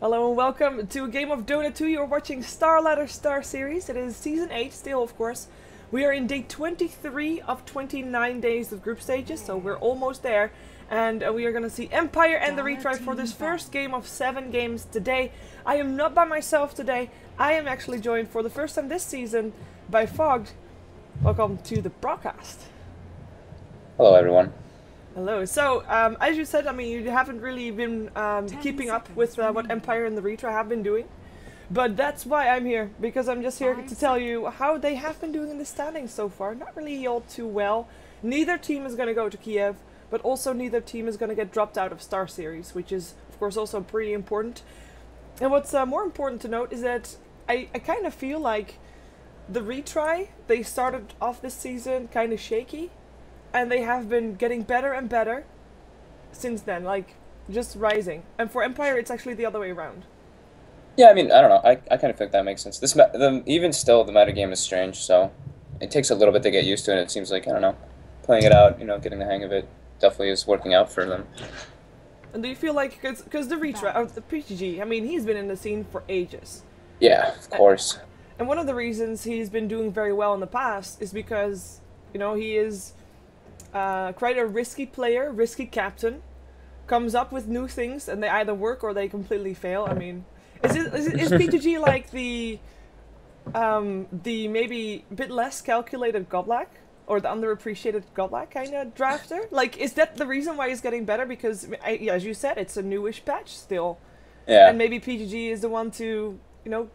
Hello and welcome to a game of Dota 2. You're watching StarLadder Star Series. It is Season 8 still, of course. We are in day 23 of 29 days of group stages, so we're almost there. And we are going to see Empire and the Retry for this first game of 7 games today. I am not by myself today. I am actually joined for the first time this season by Fogged. Welcome to the broadcast. Hello everyone. Hello. So, as you said, I mean, you haven't really been keeping up with what Empire and the Retry have been doing. But that's why I'm here, because I'm just here to tell you how they have been doing in the standings so far. Not really all too well. Neither team is going to go to Kiev, but also neither team is going to get dropped out of Star Series, which is, of course, also pretty important. And what's more important to note is that I kind of feel like the Retry, they started off this season kind of shaky. And they have been getting better and better since then, like, just rising. And for Empire, it's actually the other way around. Yeah, I mean, I don't know. I kind of think that makes sense. Even still, the metagame is strange, so it takes a little bit to get used to, and it seems like, I don't know, playing it out, getting the hang of it definitely is working out for them. And do you feel like, because the Retry, the PGG, I mean, he's been in the scene for ages. Yeah, of course. And one of the reasons he's been doing very well in the past is because, he is quite a risky player, risky captain, comes up with new things and they either work or they completely fail. I mean, is PGG like the maybe a bit less calculated Godlike or the underappreciated Godlike kind of drafter? Like, is that the reason why he's getting better? Because, as you said, it's a newish patch still. Yeah. And maybe PGG is the one to,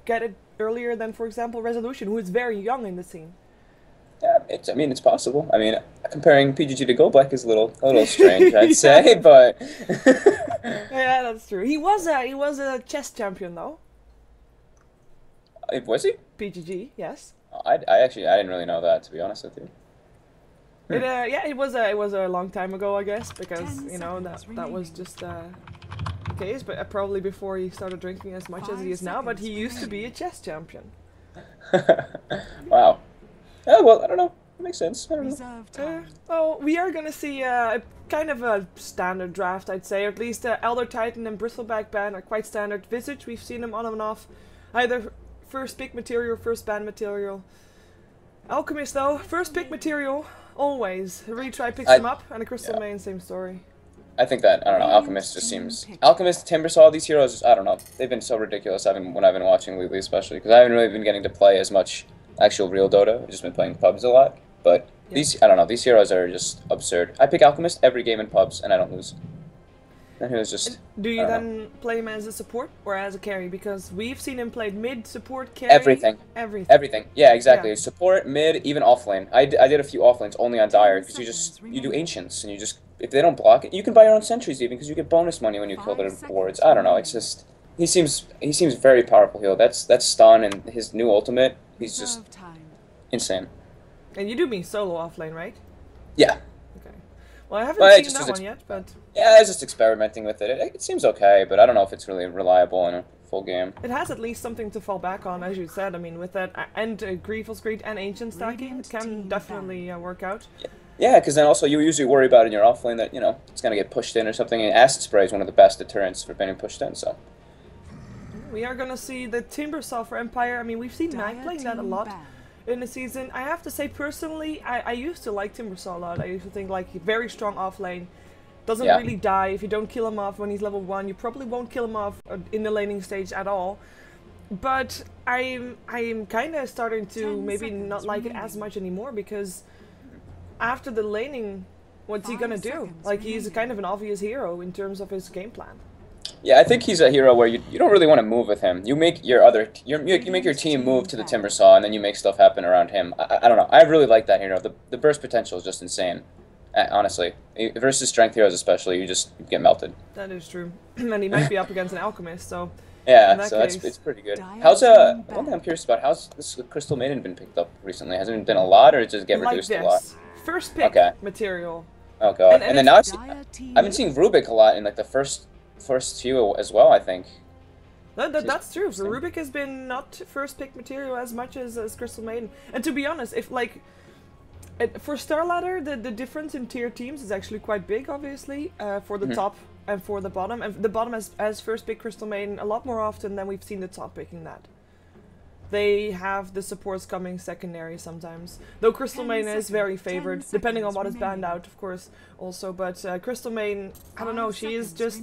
get it earlier than, for example, Resolution, who is very young in the scene. Yeah, it's possible. I mean, comparing PGG to Goldblack is a little strange, I'd say, but yeah, that's true. He was a chess champion though. Was he? PGG, yes. I didn't really know that, to be honest with you. It was a long time ago, I guess, because that was just the case, but probably before he started drinking as much as he is now. But he used to be a chess champion. Wow. Yeah, well, I don't know. It makes sense. I don't know. Well, we are going to see kind of a standard draft, I'd say. At least Elder Titan and Bristleback Ban are quite standard. Visage, we've seen them on and off. Either first pick material, first ban material. Alchemist, though, first pick material, always. Retry picks him up, and a Crystal Main, same story. I think that, I don't know, Alchemist just seems... Alchemist, Timbersaw, these heroes, I don't know. They've been so ridiculous when I've been watching lately, especially. Because I haven't really been getting to play as much actual real Dota. I've just been playing pubs a lot. But these, I don't know, these heroes are just absurd. I pick Alchemist every game in pubs, and I don't lose. And he was just... Do you then play him as a support or as a carry? Because we've seen him played mid, support, carry... Everything. Everything. Yeah, exactly. Yeah. Support, mid, even offlane. I did a few offlanes only on Dire, because you do Ancients, and you just... If they don't block it, you can buy your own sentries even, because you get bonus money when you kill their boards. I don't know, it's just... He seems very powerful here. That's stun and his new ultimate. He's just insane. And you do mean solo offlane, right? Yeah. Okay. Well, I haven't seen that one yet, but... Yeah, I was just experimenting with it. It seems okay, but I don't know if it's really reliable in a full game. It has at least something to fall back on, as you said. I mean, with that and Grieful Screed and Ancient stacking, it can definitely work out. Yeah, because then also you usually worry about in your offlane that, it's going to get pushed in or something, and Acid Spray is one of the best deterrents for being pushed in, so... We are going to see the Timbersaw for Empire. I mean, we've seen Knight playing that a lot in the season. I have to say, personally, I used to like Timbersaw a lot. I used to think, like, very strong offlane. Doesn't really die. If you don't kill him off when he's level 1, you probably won't kill him off in the laning stage at all. But I'm kind of starting to maybe not like it as much anymore, because after the laning, what's he going to do? Like, he's kind of an obvious hero in terms of his game plan. Yeah, I think he's a hero where you don't really want to move with him. You make your you make your team move to the Timbersaw, and then you make stuff happen around him. I don't know. I really like that hero. The burst potential is just insane. Honestly, versus strength heroes especially, you just get melted. That is true. And he might be up against an alchemist, so yeah, so it's pretty good. How's one thing I'm curious about? How's this Crystal Maiden been picked up recently? Has it been a lot, or does it get reduced a lot? First pick material. Oh god, and then now I've been seeing Rubik a lot in like the first few as well, I think. That's true. So Rubik has been not first pick material as much as Crystal Maiden. And to be honest, if like for StarLadder, the difference in tier teams is actually quite big, obviously. For the top and for the bottom. And the bottom has first pick Crystal Maiden a lot more often than we've seen the top picking that. They have the supports coming secondary sometimes. Though Crystal Maiden is very favored, depending on what is banned out, of course, also. But Crystal Maiden, I don't know, she is just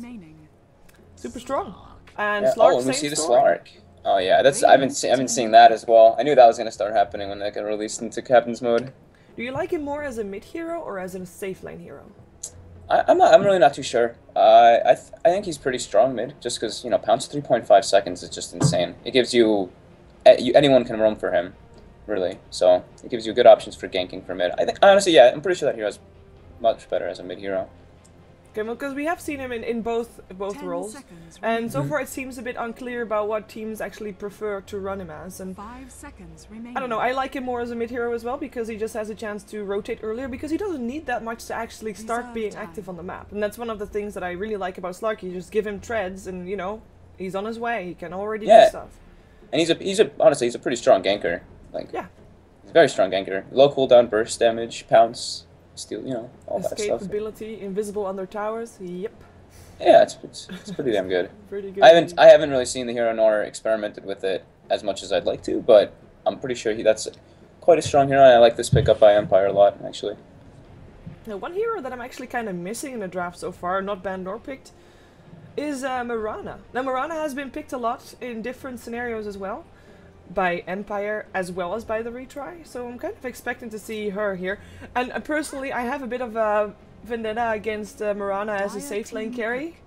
super strong. And yeah. Slark, oh, and we same see the story. Slark. Oh yeah, I've been seeing that as well. I knew that was gonna start happening when they got released into Captain's mode. Do you like him more as a mid hero or as a safe lane hero? I'm really not too sure. I think he's pretty strong mid, just because pounce 3.5 seconds is just insane. It gives you anyone can roam for him, really. So it gives you good options for ganking for mid. I think honestly, yeah, I'm pretty sure that hero's much better as a mid hero. Okay, well, because we have seen him in both roles, and so far it seems a bit unclear about what teams actually prefer to run him as. And 5 seconds remaining. I don't know, I like him more as a mid hero as well, because he just has a chance to rotate earlier, because he doesn't need that much to actually start being active on the map. And that's one of the things that I really like about Slarky. You just give him treads, and he's on his way. He can already do stuff. And honestly he's a pretty strong ganker. Like yeah, he's a very strong ganker. Low cooldown, burst damage, pounce. Steal, all that stuff. Escapability, invisible under towers. Yep. Yeah, it's pretty damn good. Pretty good. I haven't really seen the hero nor experimented with it as much as I'd like to, but I'm pretty sure that's quite a strong hero, and I like this pickup by Empire a lot, actually. Now, one hero that I'm actually kind of missing in the draft so far, not banned nor picked, is Mirana. Now, Mirana has been picked a lot in different scenarios as well, by Empire as well as by the Retry, so I'm kind of expecting to see her here. And personally, I have a bit of a vendetta against Mirana as a safe lane carry.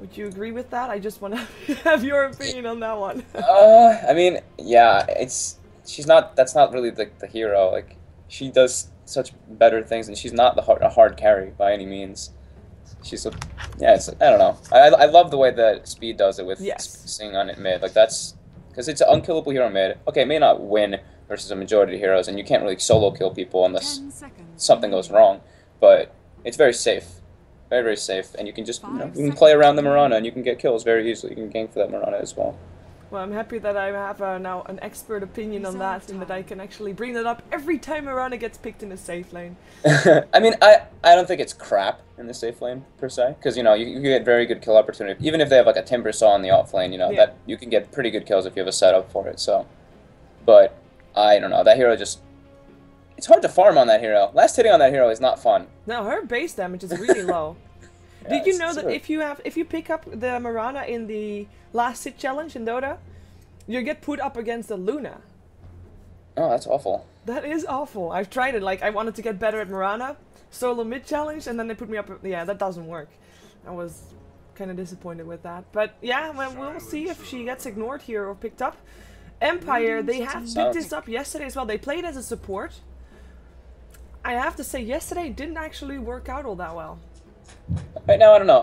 Would you agree with that? I just want to have your opinion on that one. I mean, yeah, that's not really the hero. Like, she does such better things, and she's not a hard carry by any means. She's I don't know. I love the way that Speed does it with seeing on it mid. Like, that's because it's an unkillable hero mid. Okay, it may not win versus a majority of heroes, and you can't really solo kill people unless something goes wrong. But it's very safe, very, very safe, and you can just you can play around the Mirana, and you can get kills very easily. You can gank for that Mirana as well. Well, I'm happy that I have now an expert opinion on that, and that I can actually bring that up every time Mirana gets picked in a safe lane. I mean, I don't think it's crap in the safe lane per se, because you get very good kill opportunity. Even if they have like a Timber Saw in the off lane, that you can get pretty good kills if you have a setup for it. So, but I don't know, that hero just. It's hard to farm on that hero. Last hitting on that hero is not fun. No, her base damage is really low. Did you know that if you pick up the Mirana in the last hit challenge in Dota, you get put up against the Luna? Oh, that's awful. That is awful. I've tried it. Like, I wanted to get better at Mirana, solo mid challenge, and then they put me up. Yeah, that doesn't work. I was kind of disappointed with that. But yeah, well, we'll see if she gets ignored here or picked up. Empire, they have picked this up yesterday as well. They played as a support. I have to say, yesterday didn't actually work out all that well. Right now, I don't know.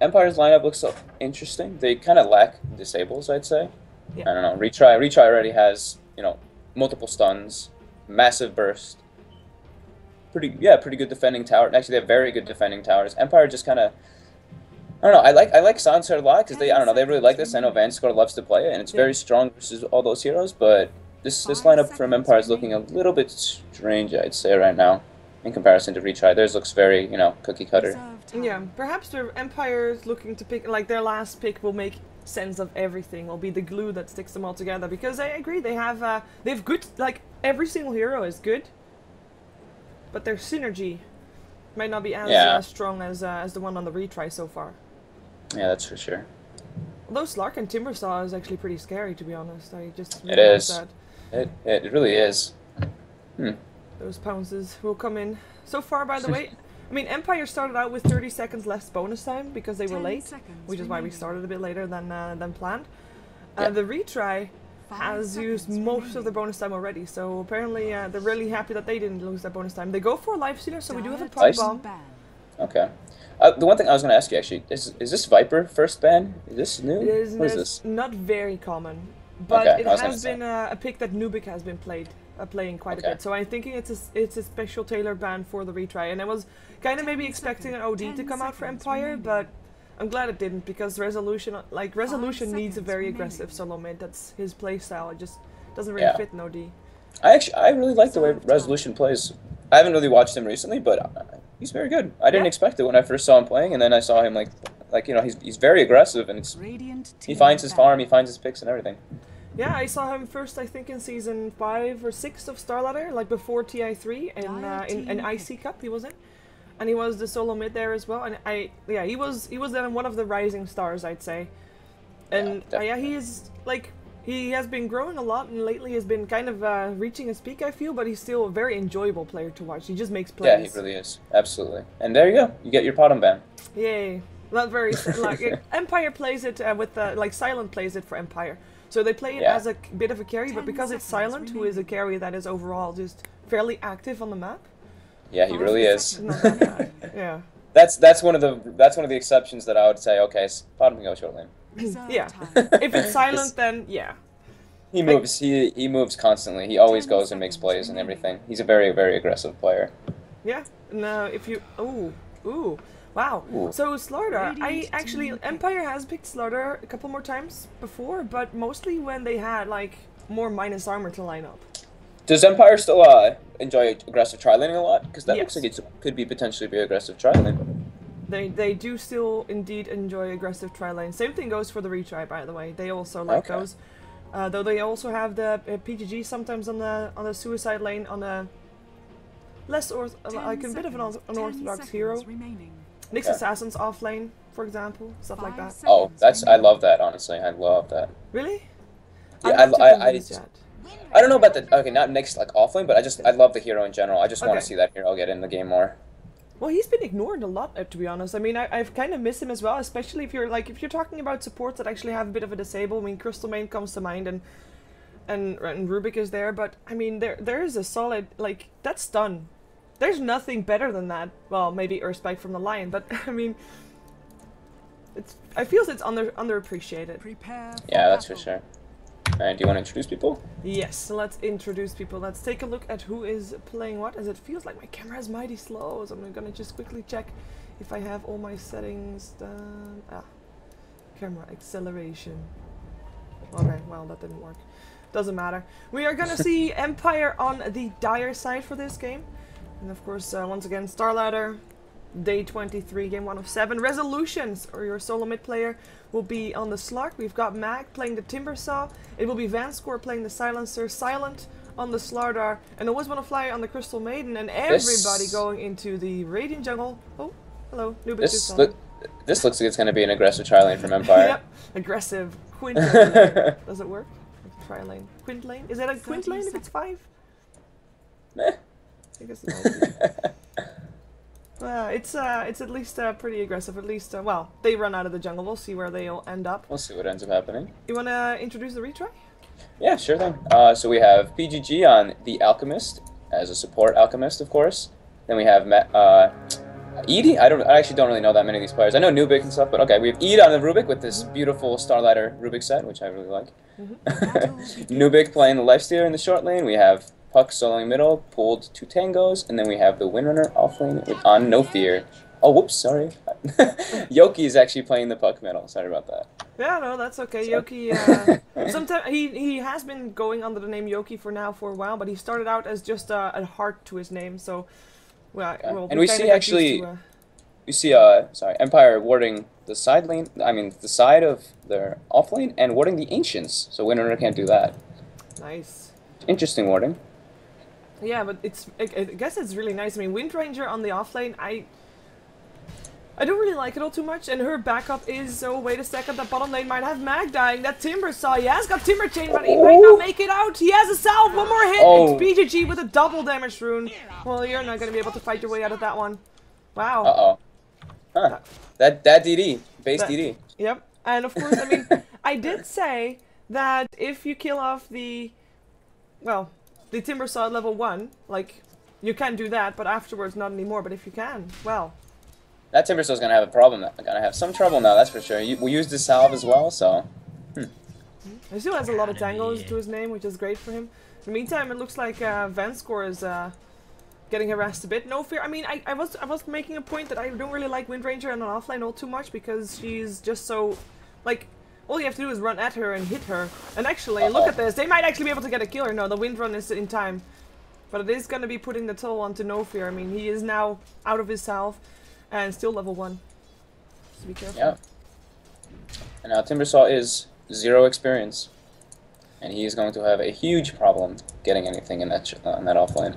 Empire's lineup looks so interesting. They kind of lack disables, I'd say. Yeah. I don't know. Retry already has, multiple stuns, massive burst. Pretty good defending tower. Actually, they have very good defending towers. Empire just kind of, I don't know. I like Sansa a lot because they really like this. I know Vanscore loves to play it, and it's very strong versus all those heroes. But this lineup from Empire is looking a little bit strange, I'd say, right now. In comparison to Retry, theirs looks very, cookie cutter. Yeah, perhaps the Empire is looking to pick, like, their last pick will make sense of everything, will be the glue that sticks them all together, because I agree, they have good, like, every single hero is good, but their synergy might not be as strong as the one on the Retry so far. Yeah, that's for sure. Although Slark and Timber Saw is actually pretty scary, to be honest. I just it is. That. It really is. Those pounces will come in. So far, by the way, I mean, Empire started out with 30 seconds less bonus time because they were late, which is why we started a bit later than planned. The Retry has used most of the bonus time already, so apparently they're really happy that they didn't lose that bonus time. They go for a Life Stealer, so we do have a Prime Bomb. Okay. The one thing I was going to ask you, actually, is this Viper first ban? Is this new? It is what is this? Not very common, but it has been a pick that Nubik has been playing quite a bit. So I'm thinking it's a special tailor ban for the Retry, and I was kind of maybe expecting an OD to come out for Empire, but I'm glad it didn't, because Resolution needs a very aggressive solo mid. That's his playstyle. It just doesn't really fit an OD. I really like the way Resolution plays. I haven't really watched him recently, but He's very good. I didn't Yeah. expect it when I first saw him playing, and then I saw him like you know, he's very aggressive, and he finds his farm, he finds his picks and everything. Yeah, I saw him first, I think, in season 5 or 6 of StarLadder, like before TI3, in an IC Cup he was in, and he was the solo mid there as well. And he was then one of the rising stars, I'd say. And yeah, he has been growing a lot, and lately has been kind of reaching his peak, I feel. But he's still a very enjoyable player to watch. He just makes plays. Yeah, he really is. Absolutely. And there you go. You get your bottom ban. Yay! Not very like Empire plays it with like Silent plays it for Empire. So they play it as a bit of a carry, but because it's Silent, who is a carry that is overall just fairly active on the map. Yeah, he really is. Not that bad. Yeah. That's one of the exceptions that I would say. Okay, bottom can go short lane. Yeah. If it's Silent, then yeah. He moves. He moves constantly. He always goes and makes plays and everything. He's a very aggressive player. Yeah. Now if you ooh. Wow. Ooh. So StarLadder, I actually Empire has picked StarLadder a couple more times before, but mostly when they had like more minus armor to line up. Does Empire still enjoy aggressive tri-laning a lot? Because that looks like it could be potentially be aggressive tri-lane. They do still indeed enjoy aggressive tri-lane. Same thing goes for the Retry, by the way. They also like those. Though they also have the PGG sometimes on the suicide lane on a less like a bit of an unorthodox hero. Nyx Assassin's off lane, for example, stuff like that. Oh, I love that, honestly. I love that. Really? Yeah, I don't know about not Nyx like off lane, but I love the hero in general. I just want to see that hero get in the game more. Well, he's been ignored a lot, to be honest. I mean, I've kind of missed him as well, especially if you're talking about supports that actually have a bit of a disable. I mean, Crystal Main comes to mind, and Rubik is there, but I mean, there is a solid that's stun. There's nothing better than that. Well, maybe Earthspike from the Lion, but I mean, I feel it's underappreciated. Yeah, that's for sure. Alright, do you want to introduce people? Yes, let's introduce people. Let's take a look at who is playing what, as it feels like my camera is mighty slow, so I'm gonna just quickly check if I have all my settings done. Camera acceleration. Okay, well, that didn't work. Doesn't matter. We are gonna see Empire on the dire side for this game. And of course, once again, StarLadder, day 23, game 1 of 7. Resolutions, or your solo mid player, will be on the Slark. We've got Mag playing the Timbersaw. It will be Vanscore playing the Silencer. Silent on the StarLadder. And Always Wanna Fly on the Crystal Maiden. And everybody going into the Radiant Jungle. Oh, hello. This looks like it's going to be an aggressive tri-lane from Empire. Yep, aggressive. Quint lane. Does it work? Tri-lane. Quint lane? Is it a Quint lane if it's 5? Meh. I guess it's at least pretty aggressive. At least, well, they run out of the jungle. We'll see where they'll end up. We'll see what ends up happening. You want to introduce the retry? Yeah, sure thing. So we have PGG on the Alchemist as a support Alchemist, of course. Then we have Edie. I actually don't really know that many of these players. I know Nubik and stuff, but okay. We have Ed on the Rubik with this beautiful StarLadder Rubik set, which I really like. Nubik playing the Lifestealer in the short lane. We have Puck soloing middle, pulled 2 tangos, and then we have the Windrunner offlane on No Fear. Oh, whoops, sorry. Yoki is actually playing the Puck middle. Sorry about that. Yeah, no, that's okay. Yoki, sometimes he has been going under the name Yoki for a while, but he started out as just a heart to his name, so and we see actually, Empire warding the side lane. I mean, the side of their offlane and warding the Ancients. So Windrunner can't do that. Nice. Interesting warding. Yeah, but I guess it's really nice. I mean, Wind Ranger on the offlane, I don't really like it all too much, and her backup is, oh, wait a second, that bottom lane might have Mag dying. That Timbersaw, he has got Timber Chain, but he might not make it out. He has a salve, one more hit. It's BGG with a double damage rune. Well, you're not going to be able to fight your way out of that one. Wow. Uh-oh. Huh. That DD, base DD. Yep, and of course, I mean, I did say that if you kill off the Timbersaw at level 1, like, you can do that, but afterwards not anymore, but if you can, well. That Timbersaw's gonna have a problem, gonna have some trouble now, that's for sure. We used the salve as well, so. He still has a lot of tangles to his name, which is great for him. In the meantime, it looks like Vanscore is getting harassed a bit. No Fear, I mean, I was making a point that I don't really like Wind Ranger on an offline all too much, because she's just so, like, all you have to do is run at her and hit her. And actually, look at this. They might actually be able to get a killer. No, the Wind Run is in time. But it is going to be putting the toll onto No Fear. I mean, he is now out of his health and still level 1. So be careful. Yeah. And now Timbersaw is 0 experience. And he is going to have a huge problem getting anything in that offlane.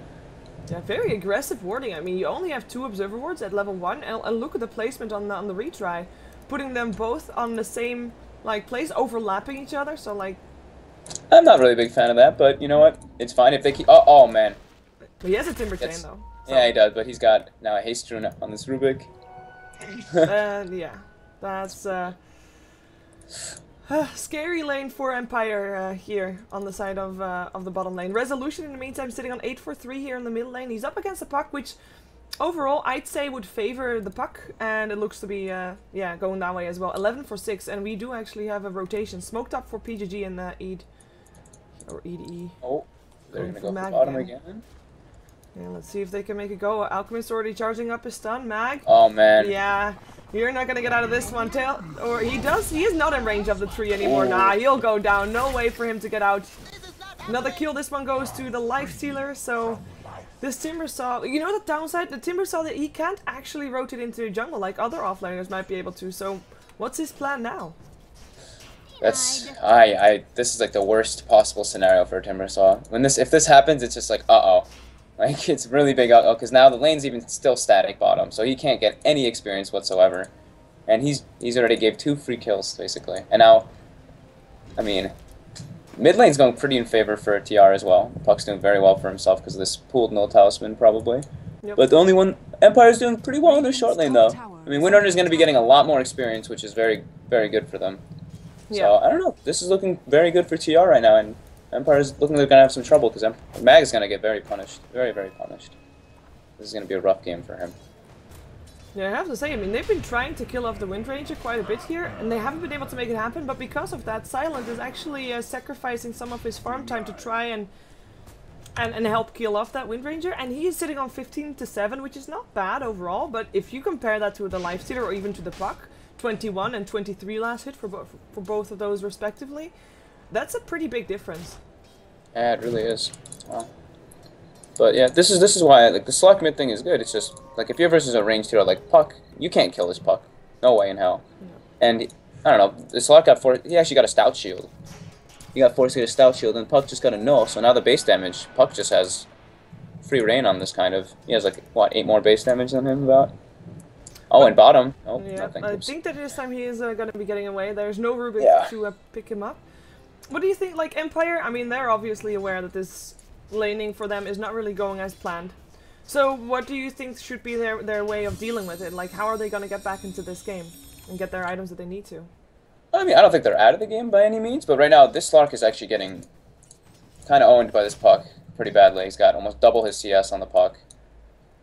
Yeah, very aggressive warding. I mean, you only have 2 observer wards at level 1, and look at the placement on the retry, putting them both on the same like place, overlapping each other. So like, I'm not really a big fan of that, but you know what? It's fine if they keep. Oh man. But he has a Timber Chain though. So. Yeah, he does, but he's got now a haste rune on this Rubik. Yeah, that's scary lane for Empire here on the side of the bottom lane. Resolution in the meantime sitting on 8-4-3 here in the middle lane. He's up against the puck, which overall I'd say would favor the puck, and it looks to be yeah, going that way as well. 11-4-6, and we do actually have a rotation. Smoked up for PGG and Eid. Or EDE. Oh, they're gonna go for the bottom again. Yeah, let's see if they can make it go. Alchemist already charging up his stun. Mag. Oh man. Yeah. You're not gonna get out of this one, Tail. Or he does. He is not in range of the tree anymore. Nah, he'll go down. No way for him to get out. Another kill. This one goes to the life stealer. So this Timbersaw, you know the downside? The Timbersaw, that he can't actually rotate into jungle like other offlaners might be able to. So what's his plan now? That's this is like the worst possible scenario for a Timbersaw. If this happens, it's just like like it's really big because now the lane's even still static bottom, so he can't get any experience whatsoever, and he's already gave 2 free kills basically. And now, I mean, mid lane's going pretty in favor for TR as well. Puck's doing very well for himself because of this pooled null talisman probably. Yep. But the only one Empire's doing pretty well in the short lane though. I mean, Windrunner's going to be getting a lot more experience, which is very good for them. Yeah. So I don't know. This is looking very good for TR right now, and Empire's looking like they're gonna have some trouble because Mag is gonna get very punished, very punished. This is gonna be a rough game for him. Yeah, I have to say, I mean, they've been trying to kill off the Wind Ranger quite a bit here, and they haven't been able to make it happen. But because of that, Silent is actually sacrificing some of his farm time to try and help kill off that Wind Ranger, and he is sitting on 15-7, which is not bad overall. But if you compare that to the Lifestealer or even to the Puck, 21 and 23 last hit for both of those respectively, that's a pretty big difference. Yeah, it really is. Wow. But yeah, this is why like the select mid thing is good. It's just like if you're versus a ranged hero like Puck, you can't kill this Puck. No way in hell. Yeah. And I don't know, the select got he actually got a stout shield. He got forced to get a stout shield, and Puck just got a null. So now the base damage, Puck just has free reign on this kind of. He has like what, 8 more base damage than him about. Oh, and bottom. Oh, yeah, nothing. I think that this time he is going to be getting away. There's no Rubik to pick him up. What do you think, like Empire? I mean, they're obviously aware that this laning for them is not really going as planned. So what do you think should be their way of dealing with it? Like, how are they going to get back into this game and get their items that they need to? I mean, I don't think they're out of the game by any means, but right now this Slark is actually getting kind of owned by this Puck pretty badly. He's got almost double his CS on the Puck.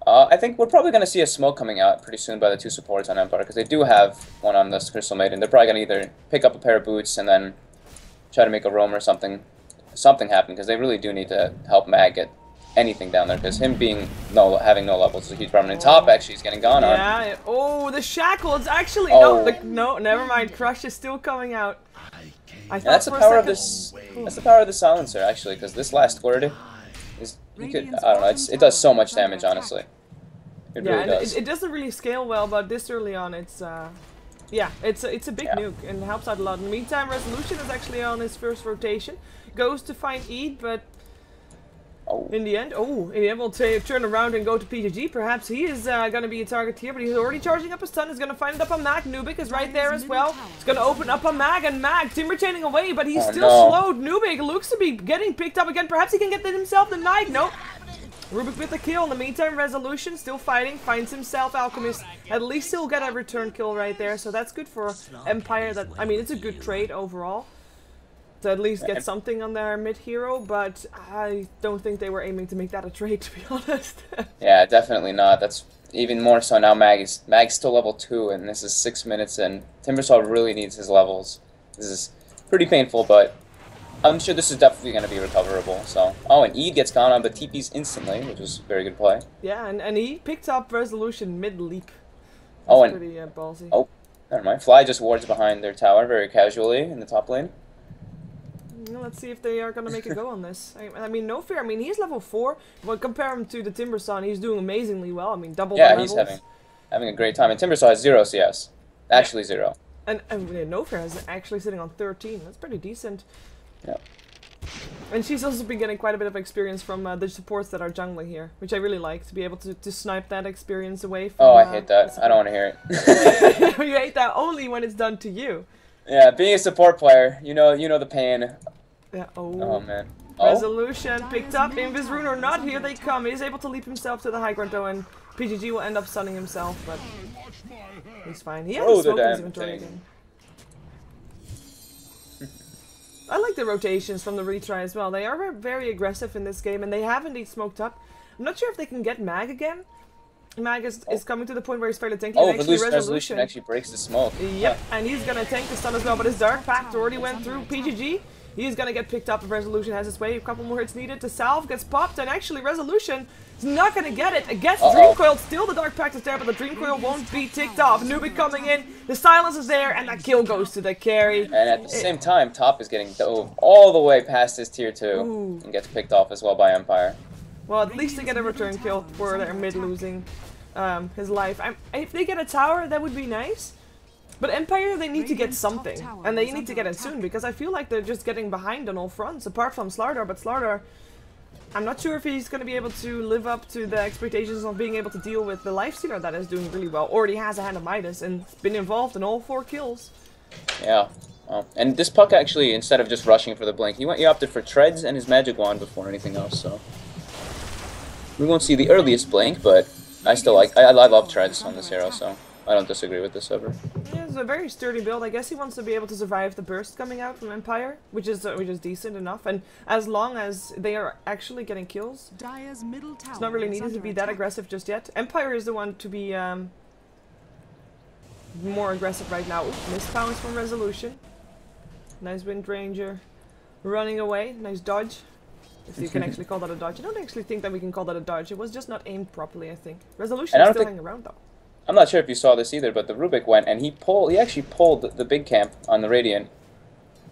I think we're probably going to see a smoke coming out pretty soon by the 2 supports on Empire, because they do have one on this Crystal Maiden. They're probably going to either pick up a pair of boots and then try to make a roam or something happen, because they really do need to help Mag get anything down there, because him having no levels is a huge problem. And top actually is getting gone on. Yeah. Oh, the shackles actually. No, never mind. Crush is still coming out. That's the power of this. That's the power of the silencer actually, because this last word is I don't know. It does so much damage honestly. It really does. It doesn't really scale well, but this early on, it's yeah, it's a big nuke and helps out a lot. In the meantime, Resolution is actually on his first rotation. Goes to find Eid, but in the end, we'll turn around and go to PGG. Perhaps he is going to be a target here, but he's already charging up a stun. He's going to find it up on Mag. Nubik is right there as well. He's going to open up on Mag, and Mag timber chaining away, but he's still slowed. Nubik looks to be getting picked up again. Perhaps he can get himself denied. Nope. Rubik with the kill. In the meantime, Resolution still fighting, finds himself Alchemist. At least he'll get a return kill right there, so that's good for Empire. I mean, it's a good trade overall to at least get something on their mid hero, but I don't think they were aiming to make that a trade, to be honest. Yeah, definitely not. That's even more so now. Mag's still level 2, and this is 6 minutes, and Timbersaw really needs his levels. This is pretty painful, but I'm sure this is definitely going to be recoverable. So, and Eid gets gone on, but TP's instantly, which was a very good play. Yeah, and he picked up Resolution mid-leap. That's pretty ballsy. Oh, never mind. Fly just wards behind their tower very casually in the top lane. Well, let's see if they are gonna make a go on this. I mean, no fear. I mean, he's level 4. But compare him to the Timbersaw, he's doing amazingly well. I mean, double the levels. Yeah, he's having a great time. And Timbersaw has 0 CS. Actually 0. And no fear is actually sitting on 13. That's pretty decent. Yeah. And she's also been getting quite a bit of experience from the supports that are jungling here, which I really like, to be able to snipe that experience away from... Oh, I hate that. I don't want to hear it. You hate that only when it's done to you. Yeah, being a support player, you know the pain. Yeah, oh man. Resolution picked up. Invis Rune or not, here they come. He's able to leap himself to the high ground though, and PGG will end up stunning himself, but he's fine. He has smoke in his inventory again. I like the rotations from the retry as well. They are very aggressive in this game, and they have indeed smoked up. I'm not sure if they can get Mag again. Mag is coming to the point where he's fairly tanky. Oh, resolution actually breaks the smoke. Yep, and he's gonna tank the stun as well, but his Dark Pact already went through PGG. He's gonna get picked up if Resolution has his way. A couple more hits needed. The salve gets popped, and actually Resolution is not gonna get it. It gets Dream Coiled. Still the Dark Pact is there, but the Dream Coil won't be ticked off. Nubik coming in. The silence is there, and that kill goes to the carry. And at the same time, Top is getting dove all the way past his tier 2 and gets picked off as well by Empire. Well, at least they get a return kill for their mid losing his life. If they get a tower, that would be nice. But Empire, they need to get something, and they need to get it soon, because I feel like they're just getting behind on all fronts, apart from StarLadder. But StarLadder, I'm not sure if he's going to be able to live up to the expectations of being able to deal with the Lifestealer that is doing really well. Already has a Hand of Midas and been involved in all 4 kills. Yeah. And this Puck actually, instead of just rushing for the blink, he opted for Treads and his Magic Wand before anything else, so... We won't see the earliest blink, but I still I love Treads on this hero, so I don't disagree with this ever. Yeah, it's a very sturdy build. I guess he wants to be able to survive the burst coming out from Empire, which is decent enough. And as long as they are actually getting kills, it's not really needed to be that aggressive just yet. Empire is the one to be more aggressive right now. Missed pounce from Resolution. Nice Wind Ranger running away. Nice dodge. If you can actually call that a dodge. I don't actually think that we can call that a dodge. It was just not aimed properly, I think. Resolution is still hanging around though. I'm not sure if you saw this either, but the Rubik went and he actually pulled the big camp on the Radiant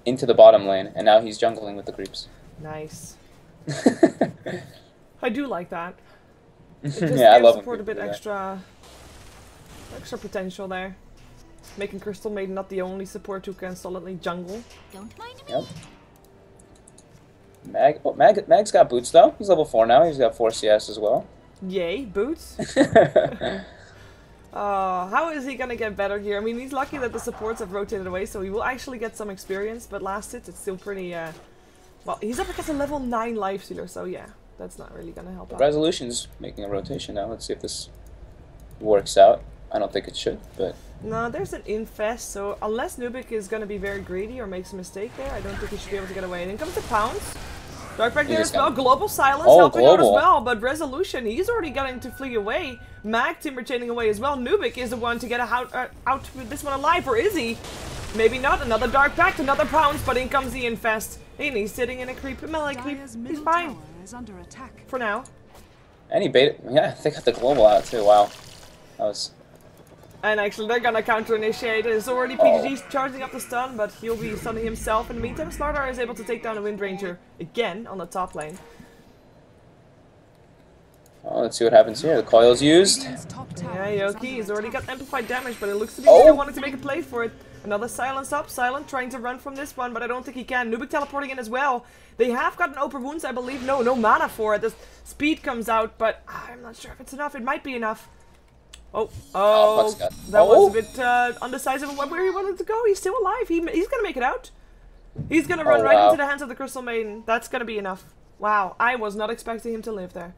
into the bottom lane, and now he's jungling with the creeps. Nice. I do like that. Yeah, I love support a bit extra potential there. Making Crystal Maiden not the only support who can solidly jungle. Don't mind me. Yep. Mag's got boots though. He's level 4 now. He's got 4 CS as well. Yay, boots. How is he gonna get better here? I mean, he's lucky that the supports have rotated away, so he will actually get some experience, but last hit, it's still pretty, well, he's up against a level 9 Lifestealer, so yeah, that's not really gonna help out. Resolution's making a rotation now. Let's see if this works out. I don't think it should, but... No, there's an infest, so unless Nubik is gonna be very greedy or makes a mistake there, I don't think he should be able to get away. And then comes the Pounce. Dark Pact there as well. Global Silence helping out as well, but Resolution, he's already getting to flee away. Mag Timber chaining away as well. Nubik is the one to get out with this one alive, or is he? Maybe not. Another Dark Pact, another Pounce, but in comes the infest. And he's sitting in a creep, melee creep. He's fine. For now. And he baited. Yeah, they got the global out too. Wow. That was... And actually, they're gonna counter-initiate. It's already PGG's charging up the stun, but he'll be stunning himself. In the meantime, StarLadder is able to take down a Wind Ranger again on the top lane. Oh, let's see what happens here. The coil's used. Yeah, Yoki, he's already got amplified damage, but it looks to be still wanting to make a play for it. Another silence up. Silent trying to run from this one, but I don't think he can. Nubik teleporting in as well. They have gotten open wounds, I believe. No mana for it. The speed comes out, but I'm not sure if it's enough. It might be enough. That was a bit undecisive of where he wanted to go. He's still alive. He's gonna make it out. He's gonna run right into the hands of the Crystal Maiden. That's gonna be enough. Wow, I was not expecting him to live there.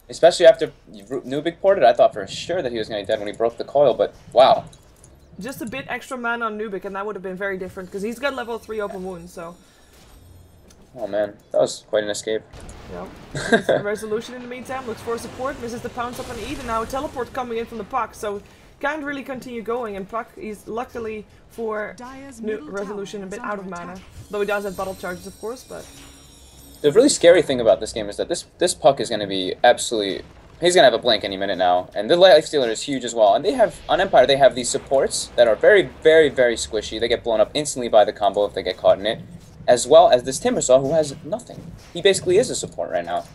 Especially after Nubik ported, I thought for sure that he was gonna be dead when he broke the coil, but wow. Just a bit extra mana on Nubik, and that would have been very different, because he's got level 3 open wounds, so... Oh man, that was quite an escape. Yep. Resolution in the meantime, looks for support, misses the pounce up on Eve, and now a teleport coming in from the Puck, so can't really continue going, and Puck is luckily for Resolution a bit out of mana. Though he does have battle charges, of course, but... The really scary thing about this game is that this Puck is going to be absolutely... He's going to have a blink any minute now, and the Lifestealer is huge as well, and they have, on Empire, they have these supports that are very, very, very squishy. They get blown up instantly by the combo if they get caught in it. as well as this Timbersaw who has nothing. He basically is a support right now.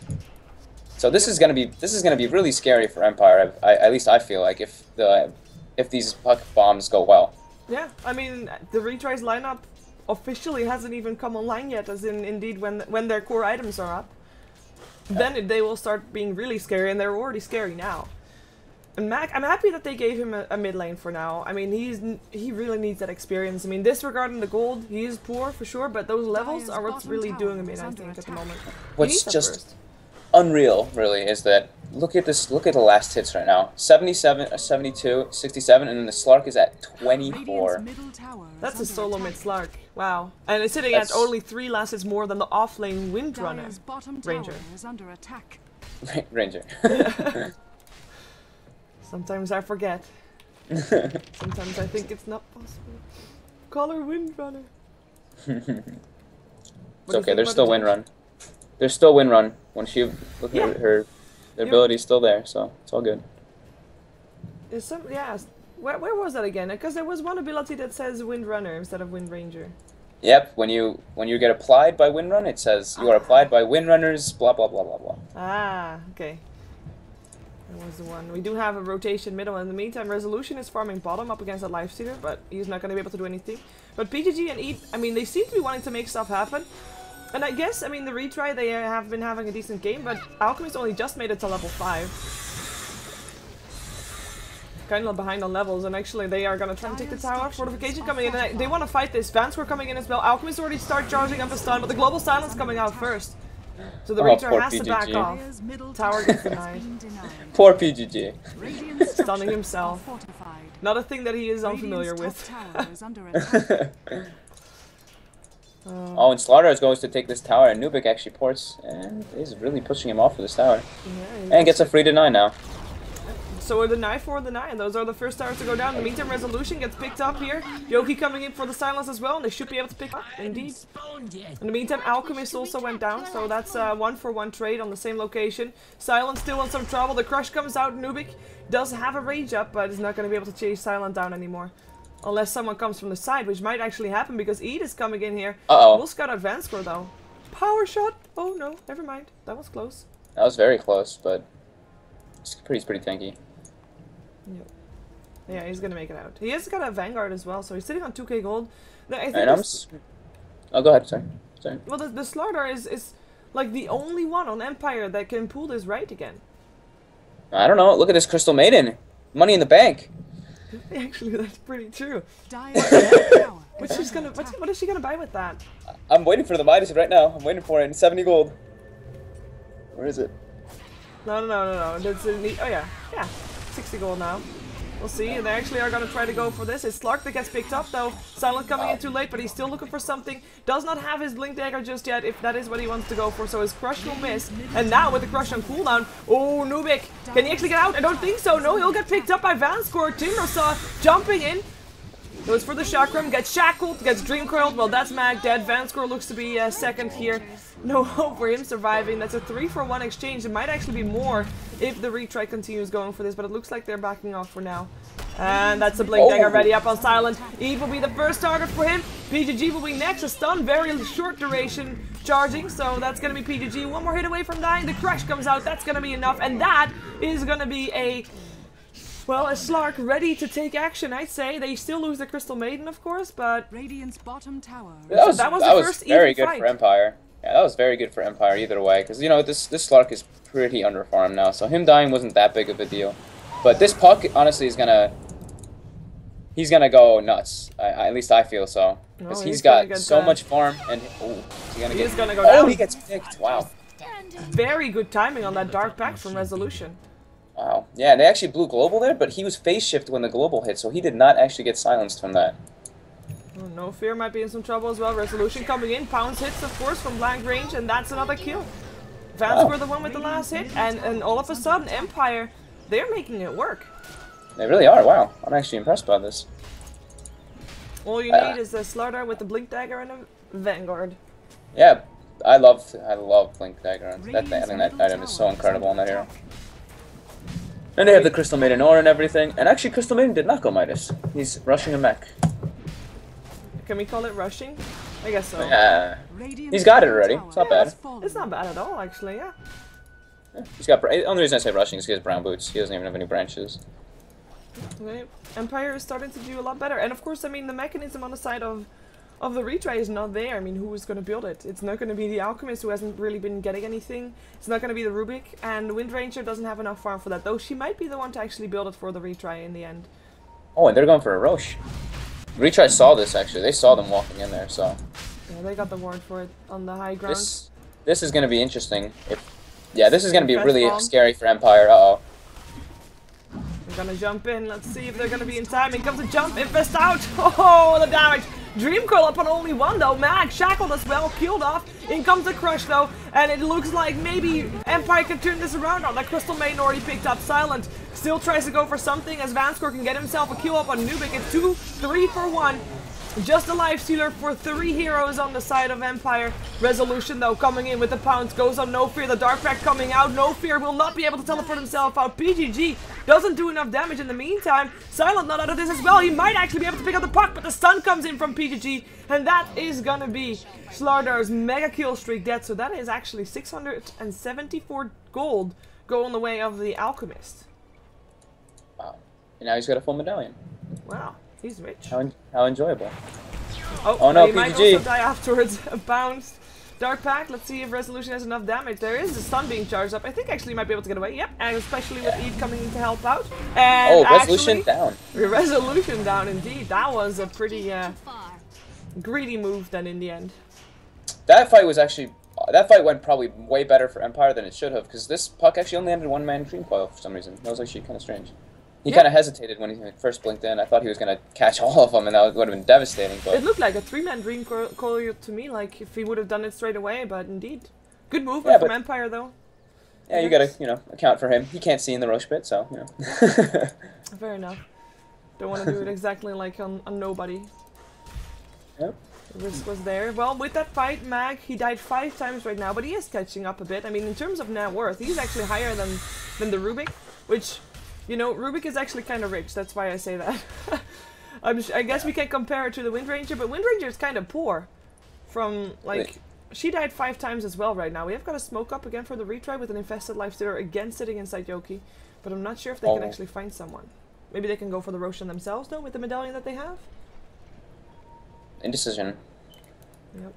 So this is gonna be really scary for Empire. At least I feel like if these puck bombs go well. Yeah, I mean the Retry's lineup officially hasn't even come online yet, as in indeed when their core items are up. Then they will start being really scary, and they're already scary now. And Mac, I'm happy that they gave him a mid lane for now. I mean, he really needs that experience. I mean, disregarding the gold, he is poor for sure, but those levels are what's really doing him in, I think, at the moment. What's just unreal, really, is that look at this. Look at the last hits right now: 77, 72, 67, and then the Slark is at 24. That's a solo mid Slark. Wow, and it's sitting at only 3 last hits more than the offlane Windrunner Ranger. Ranger. Sometimes I forget. Sometimes I think it's not possible. Call her Windrunner. It's okay, there's still Windrun. There's still Windrun. When she look at her ability's still there, so it's all good. Is some where was that again? Because there was one ability that says Windrunner instead of Windranger. Yep, when you get applied by Windrun, it says you are applied by Windrunners, blah blah blah blah blah. Ah, okay. That was the one. We do have a rotation middle. In the meantime, Resolution is farming bottom up against that Lifestealer, but he's not going to be able to do anything. But PGG and E, I mean, they seem to be wanting to make stuff happen. And I guess, I mean, the Retry, they have been having a decent game, but Alchemist only just made it to level 5. Kind of behind on levels, and actually they are going to try and take the tower. Fortification coming in, and they want to fight this. Vanscore coming in as well. Alchemist already start charging up a stun, but the Global Silence coming out first. So the Retry has to back off. Tower gets denied. Poor PGG. Stunning himself. Not a thing that he is unfamiliar with. Oh, and StarLadder goes to take this tower, and Nubik actually ports, and is really pushing him off of this tower. Yeah, and gets a free deny now. So a deny for the 9. Those are the first towers to go down. In the meantime, Resolution gets picked up here. Yoki coming in for the silence as well, and they should be able to pick up, indeed. In the meantime, Alchemist also went down, so that's a 1-for-1 trade on the same location. Silence still in some trouble. The Crush comes out. Nubik does have a rage up, but is not going to be able to chase Silent down anymore. Unless someone comes from the side, which might actually happen because Eid is coming in here. We'll scout out Vanscore though. Power shot! Oh no, never mind. That was close. That was very close, but it's pretty tanky. Yep. Yeah, he's gonna make it out. He has got a Vanguard as well, so he's sitting on 2k gold. I think oh, go ahead, sorry. Well, the StarLadder is like the only one on Empire that can pull this right again. I don't know, look at this Crystal Maiden. Money in the bank. Actually, that's pretty true. What is she gonna buy with that? I'm waiting for the Midas right now. I'm waiting for it in 70 gold. Where is it? No. That's oh yeah, 60 gold now. We'll see. And they actually are gonna try to go for this. It's Slark that gets picked up though. Silent coming in too late, but he's still looking for something. Does not have his Blink Dagger just yet, if that is what he wants to go for. So his Crush will miss. And now with the Crush on cooldown, oh, Nubik, can he actually get out? I don't think so. No, he'll get picked up by Vanscore. Timbersaw jumping in. Goes for the Chakram, gets shackled, gets Dream Coiled. Well, that's Mag dead. Vanscore looks to be second here. No hope for him surviving. That's a 3-for-1 exchange. It might actually be more if the Retry continues going for this, but it looks like they're backing off for now. And that's a Blink Dagger ready up on Silent. Eve will be the first target for him. PGG will be next. A stun, very short duration charging, so that's going to be PGG. One more hit away from dying. The Crush comes out. That's going to be enough, and that is going to be a Slark ready to take action, I'd say. They still lose the Crystal Maiden, of course, but Radiant's bottom tower. That was very good for Empire. Yeah, that was very good for Empire either way, because, you know, this Slark is pretty underfarmed now, so him dying wasn't that big of a deal. But this puck, honestly, is gonna... He's gonna go nuts. At least I feel so. Because he's got so much farm, and... Oh, he's gonna go down. Oh, he gets picked. Wow. Very good timing on that Dark Pact from Resolution. Wow. Yeah, they actually blew Global there, but he was phase shift when the Global hit, so he did not actually get silenced from that. Oh, No Fear might be in some trouble as well. Resolution coming in. Pounds hits, of course, from blank range, and that's another kill. Vans were the one with the last hit, and all of a sudden, Empire, they're making it work. They really are. Wow. I'm actually impressed by this. All you need is a StarLadder with the Blink Dagger and a Vanguard. Yeah, I love Blink Dagger. That item is so incredible on that hero. And they have the Crystal Maiden ore and everything. And actually, Crystal Maiden did not go Midas. He's rushing a mech. Can we call it rushing? I guess so. Yeah. He's got it already. It's not bad. It's not bad at all, actually, yeah. He's got. The only reason I say rushing is he has brown boots. He doesn't even have any branches. Okay. Empire is starting to do a lot better. And of course, I mean, the mechanism on the side of the retry is not there. I mean, who is going to build it? It's not going to be the Alchemist, who hasn't really been getting anything. It's not going to be the Rubik, and Wind Ranger doesn't have enough farm for that, though she might be the one to actually build it for the retry in the end. Oh, and they're going for a Roche. Retry saw this, actually. They saw them walking in there, so... Yeah, they got the ward for it on the high ground. This is going to be interesting. Yeah, this is going to be really bomb. scary for Empire. Uh-oh. They're gonna jump in. Let's see if they're gonna be in time. Here comes a jump. Infest out. Oh, the damage. Dream Coil up on only one though. Mag shackled as well. Killed off. In comes the crush though. And it looks like maybe Empire can turn this around. Oh, that Crystal Maiden already picked up. Silent still tries to go for something as Vanscore can get himself a kill up on Nubik. It's 2, 3 for 1. Just a life stealer for 3 heroes on the side of Empire. Resolution though coming in with the pounce. Goes on No Fear. The Dark Pact coming out. No Fear will not be able to teleport himself out. PGG doesn't do enough damage in the meantime. Silent not out of this as well. He might actually be able to pick up the puck, but the stun comes in from PGG. And that is gonna be StarLadder's mega kill streak dead. So that is actually 674 gold going the way of the Alchemist. Wow. And now he's got a full medallion. Wow. He's rich. How enjoyable. Oh no, he might PGG. also die afterwards. A bounce. Dark Pact, let's see if Resolution has enough damage. There is a stun being charged up. I think actually he might be able to get away. Yep, and especially with Eve coming in to help out. And Resolution down. Resolution down indeed. That was a pretty greedy move then in the end. That fight was actually... that fight went probably way better for Empire than it should have, because this puck actually only ended one-man Dream Coil for some reason. That was actually kind of strange. He kind of hesitated when he first blinked in. I thought he was going to catch all of them, and that would have been devastating. But it looked like a 3-man Dream Coil to me, like if he would have done it straight away, but indeed. Good movement from Empire, though. Yeah, you got to, account for him. He can't see in the Roche pit, so, Fair enough. Don't want to do it exactly like on Nobody. Yep. The risk was there. Well, with that fight, Mag, he died 5 times right now, but he is catching up a bit. I mean, in terms of net worth, he's actually higher than the Rubik, which... You know, Rubik is actually kind of rich, that's why I say that. I guess we can compare it to the Wind Ranger, but Wind Ranger is kind of poor. From, like, she died 5 times as well right now. We have got a smoke up again for the retry with an infested lifestealer again sitting inside Yoki. But I'm not sure if they can actually find someone. Maybe they can go for the Roshan themselves, though, with the medallion that they have? Indecision. Yep.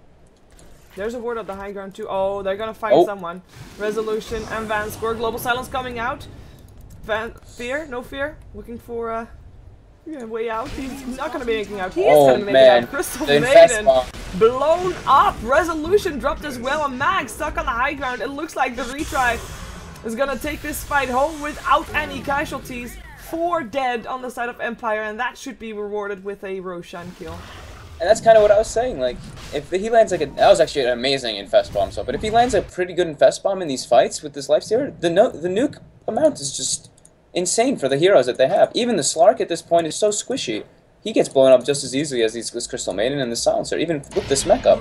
There's a ward at the high ground, too. Oh, they're gonna find someone. Resolution and Vanscore. Global Silence coming out. Fear? No Fear? Looking for a way out. He's not going to be making out. He is going to make it out. Crystal Maiden blown up. Resolution dropped as well. A Mag stuck on the high ground. It looks like the retry is going to take this fight home without any casualties. 4 dead on the side of Empire, and that should be rewarded with a Roshan kill. And that's kind of what I was saying. Like, if he lands like that was actually an amazing infest bomb. So, but if he lands a pretty good infest bomb in these fights with this lifestealer, the nuke amount is just insane for the heroes that they have. Even the Slark at this point is so squishy. He gets blown up just as easily as this Crystal Maiden and the Silencer, even with this mech up.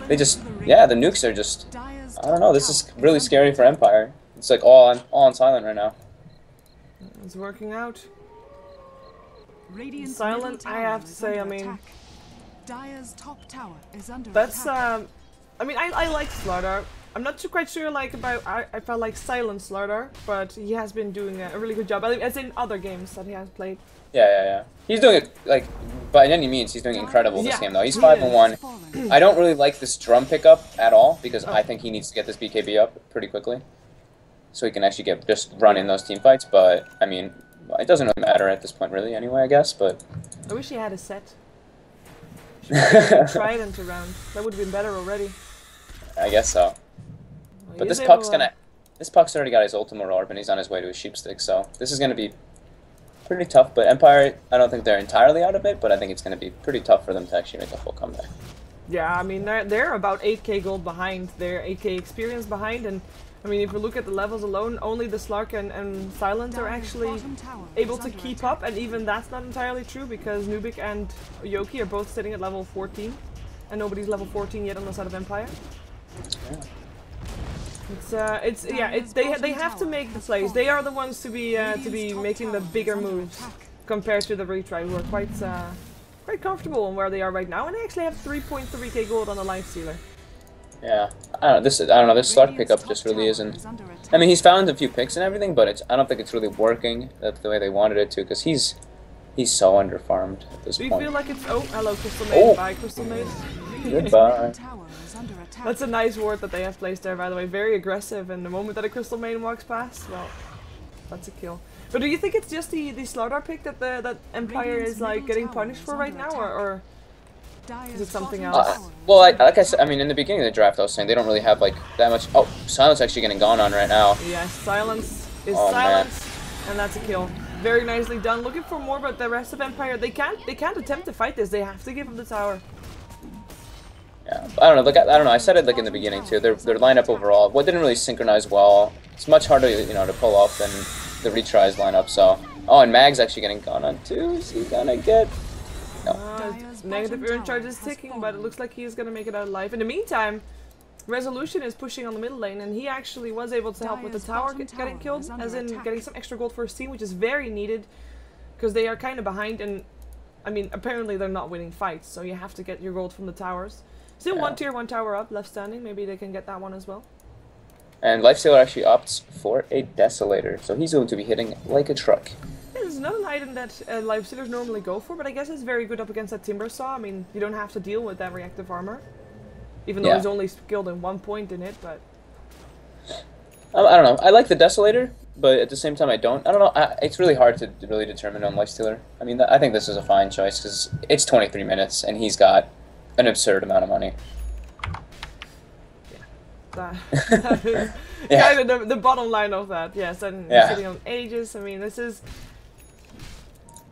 They just, yeah, the nukes are just, I don't know, this is really scary for Empire. It's like all on silent right now. It's working out. Silent, I have to say, I mean, that's, I mean, I like StarLadder. I'm not quite sure, like, about, I felt like Silent StarLadder, but he has been doing a really good job, as in other games that he has played. Yeah. He's doing it, like, by any means, he's doing incredible this game, though. He's 5-1. I don't really like this drum pickup at all, because I think he needs to get this BKB up pretty quickly, so he can actually just run in those team fights, but, I mean, it doesn't really matter at this point, really, anyway, I guess, but... I wish he had a set. Trident around. That would have been better already. I guess so. But this puck's already got his Ultimate Orb, and he's on his way to his Sheepstick, so this is going to be pretty tough. But Empire, I don't think they're entirely out of it, but I think it's going to be pretty tough for them to actually make a full comeback. Yeah, I mean, they're about 8k gold behind, they're 8k experience behind, and I mean, if we look at the levels alone, only the Slark and Silent are actually able to keep up, and even that's not entirely true, because Nubik and Yoki are both sitting at level 14, and nobody's level 14 yet on the side of Empire. Yeah. They have to make the plays. They are the ones to be making the bigger moves compared to the retry, who are quite quite comfortable on where they are right now, and they actually have 3.3k gold on the Lifestealer. Yeah, I don't know. This Slark pickup just really isn't. I mean, he's found a few picks and everything, but I don't think it's really working the way they wanted it to, because he's so underfarmed at this point. Do you feel like it's... Oh, hello, Crystal Maiden. Bye, Crystal Maiden. Goodbye. That's a nice ward that they have placed there, by the way. Very aggressive, and the moment that a Crystal Maiden walks past, well, that's a kill. But do you think it's just the StarLadder pick that Empire is like getting punished for right now, or is it something else? Well, like I said, I mean, in the beginning of the draft, I was saying they don't really have like that much. Oh, Silence actually getting gone on right now. Yes, Silence is Silence, and that's a kill. Very nicely done. Looking for more, but the rest of Empire, they can't attempt to fight this. They have to give him the tower. Yeah, I don't know. Like I don't know. I said it like in the beginning too. Their lineup overall, what didn't really synchronize well. It's much harder, you know, to pull off than the Retry's lineup. So, oh, and Mag's actually getting gone on too. Is he gonna get? No. Negative urn charge is ticking, but it looks like he's gonna make it out alive. In the meantime, Resolution is pushing on the middle lane, and he actually was able to help with the tower getting killed, as in getting some extra gold for his team, which is very needed, because they are kind of behind, and I mean, apparently they're not winning fights, so you have to get your gold from the towers. Still one tier 1 tower up, left standing, maybe they can get that one as well. And Lifestealer actually opts for a Desolator, so he's going to be hitting like a truck. Yeah, this is not an item that Lifestealers normally go for, but I guess it's very good up against that Timber Saw. I mean, you don't have to deal with that reactive armor. Even though he's only skilled in 1 point in it, but... I don't know. I like the Desolator, but at the same time I don't. I don't know. It's really hard to really determine on Lifestealer. I mean, I think this is a fine choice, because it's 23 minutes, and he's got an absurd amount of money. That is kind of the bottom line of that, yes, and sitting on ages. I mean, this is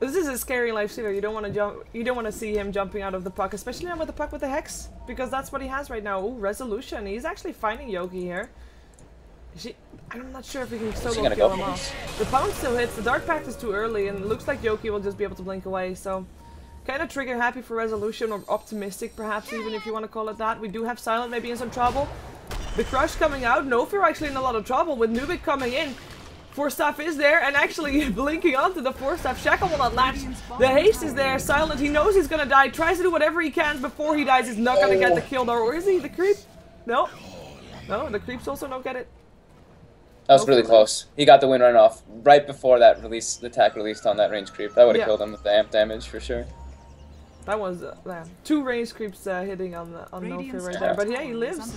a scary Lifestealer. You don't want to jump. You don't want to see him jumping out of the puck, especially not with the puck with the Hex, because that's what he has right now. Ooh, Resolution. He's actually finding Yoki here. I'm not sure if we can solo kill him off. The pound still hits. The Dark Pact is too early, and it looks like Yoki will just be able to blink away. So, kind of trigger happy for Resolution, or optimistic perhaps, even if you want to call it that. We do have Silent maybe in some trouble. The Crush coming out. Nofir actually in a lot of trouble with Nubik coming in. Force Staff is there and actually blinking onto the Force Staff. Shackle will not latch. The haste is there. Silent, he knows he's gonna die. Tries to do whatever he can before he dies. He's not gonna get the kill though. Or is he? The creep? No. No, the creeps also don't get it. That was really close. He got the win run off right before that release, the attack released on that range creep. That would have killed him with the amp damage for sure. That was 2 range creeps hitting on Nofir right there. But yeah, he lives.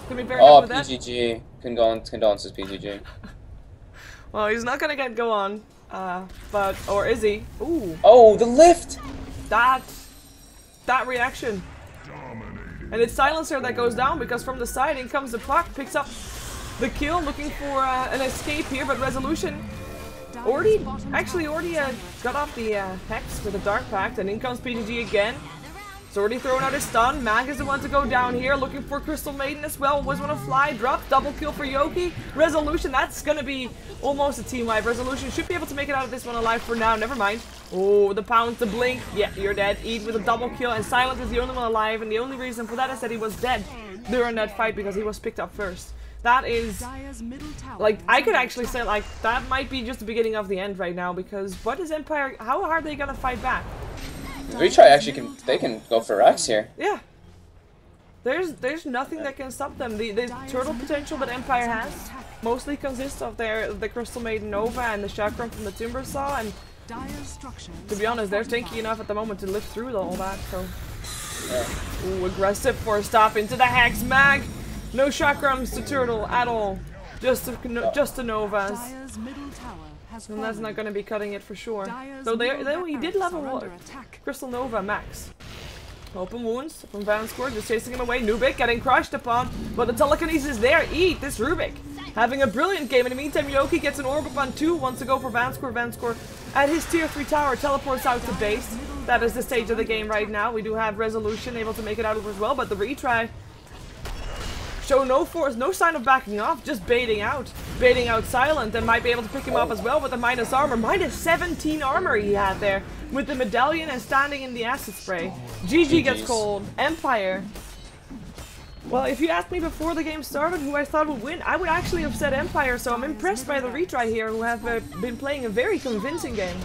Can be very good with that. PGG. Condolences, PGG. Well, he's not gonna get go on, but or is he? Ooh. Oh, the lift! That reaction. And it's Silencer that goes down, because from the side in comes the puck, picks up the kill, looking for an escape here, but Resolution already got off the Hex with the Dark Pact, and in comes PGG again. He's already thrown out his stun. Mag is the one to go down here, looking for Crystal Maiden as well. Was one to fly, drop, double kill for Yoki. Resolution, that's gonna be almost a team wipe. Resolution should be able to make it out of this one alive for now, never mind. Oh, the pound, the blink. Yeah, you're dead. Eat with a double kill, and Silent is the only one alive, and the only reason for that is that he was dead during that fight, because he was picked up first. That is, like, I could actually say, like, that might be just the beginning of the end right now, because what is Empire, how hard are they gonna fight back? Retry actually they can go for Rex here. Yeah. There's nothing that can stop them. The turtle potential that Empire has mostly consists of the Crystal Maiden Nova and the Chakram from the Timber Saw, and to be honest, they're tanky enough at the moment to live through all that, so. Ooh, aggressive for a stop into the Hex. Mag! No Chakrams to Turtle at all. Just the Novas. And that's not going to be cutting it for sure. So he did level 1. Crystal Nova max. Open wounds from Vanscourt, just chasing him away. Nubik getting crushed upon, but the telekinesis is there. Eat this Rubik. Having a brilliant game. In the meantime, Yoki gets an orb up on 2, wants to go for Vanscourt. Vanscourt at his tier 3 tower teleports out to base. That is the stage of the game right now. We do have Resolution able to make it out as well, but the retry show no force, no sign of backing off, just baiting out Silent, and might be able to pick him up as well with the minus armor. Minus 17 armor he had there with the medallion and standing in the acid spray. GG gets cold. Empire. Well, if you asked me before the game started who I thought would win, I would actually have said Empire, so I'm impressed by the retry here, who have been playing a very convincing game.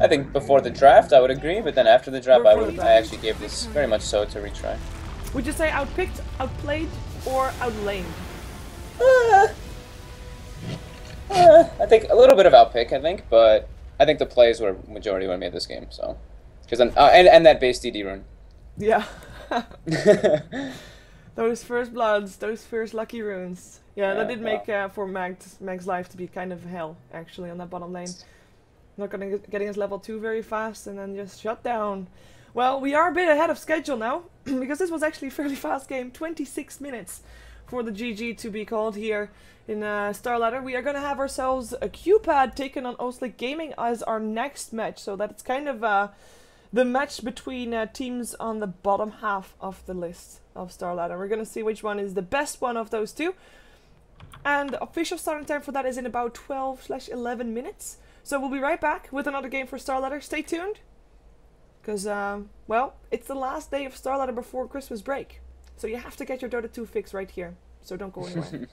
I think before the draft I would agree, but then after the draft Before the draft. I actually gave this very much so to Retry. Would you say outpicked, outplayed, or outlaned? I think a little bit of outpick, I think, but I think the plays were majority when I made this game, so. Because and that base DD run. Yeah. Those first bloods, those first lucky runes. Yeah, that did make for Mag's life to be kind of hell, actually, on that bottom lane. Not gonna getting his level 2 very fast and then just shut down. Well, we are a bit ahead of schedule now, because this was actually a fairly fast game. 26 minutes for the GG to be called here in StarLadder. We are gonna have ourselves a Q-Pad taken on Oslick Gaming as our next match, so that's kind of the match between teams on the bottom half of the list of StarLadder. We're gonna see which one is the best one of those two. And the official starting time for that is in about 12/11 minutes. So we'll be right back with another game for StarLadder. Stay tuned. Because, well, it's the last day of StarLadder before Christmas break. So you have to get your Dota 2 fix right here. So don't go anywhere.